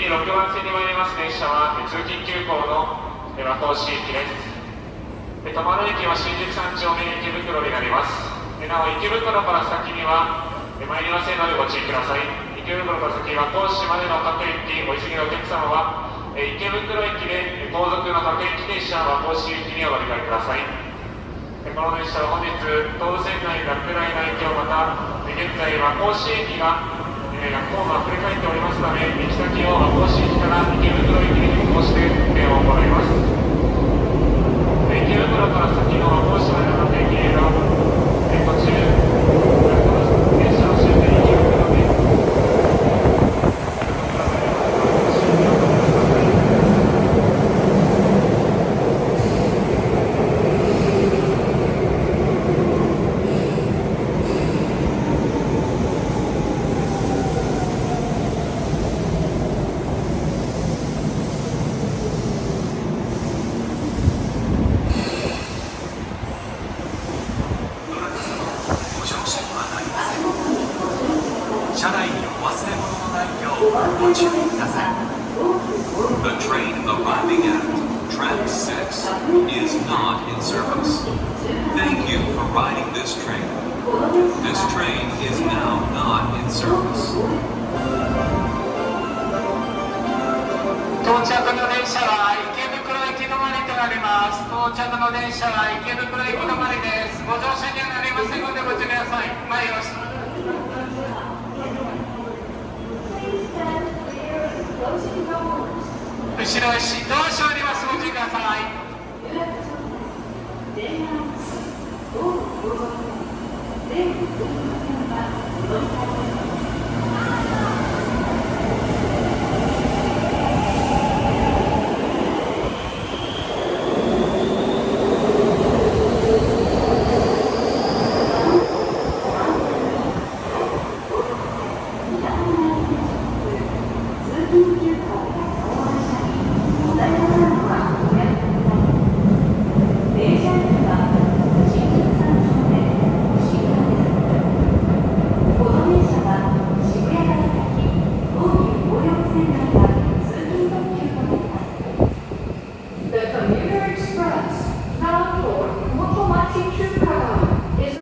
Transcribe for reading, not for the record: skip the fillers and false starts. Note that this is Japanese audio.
次6番線に参ります電車は通勤急行の和光市駅です。止まる駅は新宿3丁目池袋になります。なお池袋から先には参りませんのでご注意ください。池袋から先和光市までの各駅お急ぎのお客様は池袋駅で後続の各駅停車和光市行きにお乗り換えください。この電車は本日東武線内落雷の影響また現在和光市駅がホームが振り返っておりますため、行き先を和光市駅から池袋駅に変更して運転を行います。池袋から先の和光市までの各駅への途中電車の終点池袋で車内にお忘れ物のないようご注意ください。The train arriving at track 6 is not in service. Thank you for riding this train. This train is now not in service. 到着の電車は池袋駅止まりとなります。到着の電車は池袋駅止まりです。ご乗車にはなりませんのでご注意ください。前を後ろへ振動車あります。ご注意ください。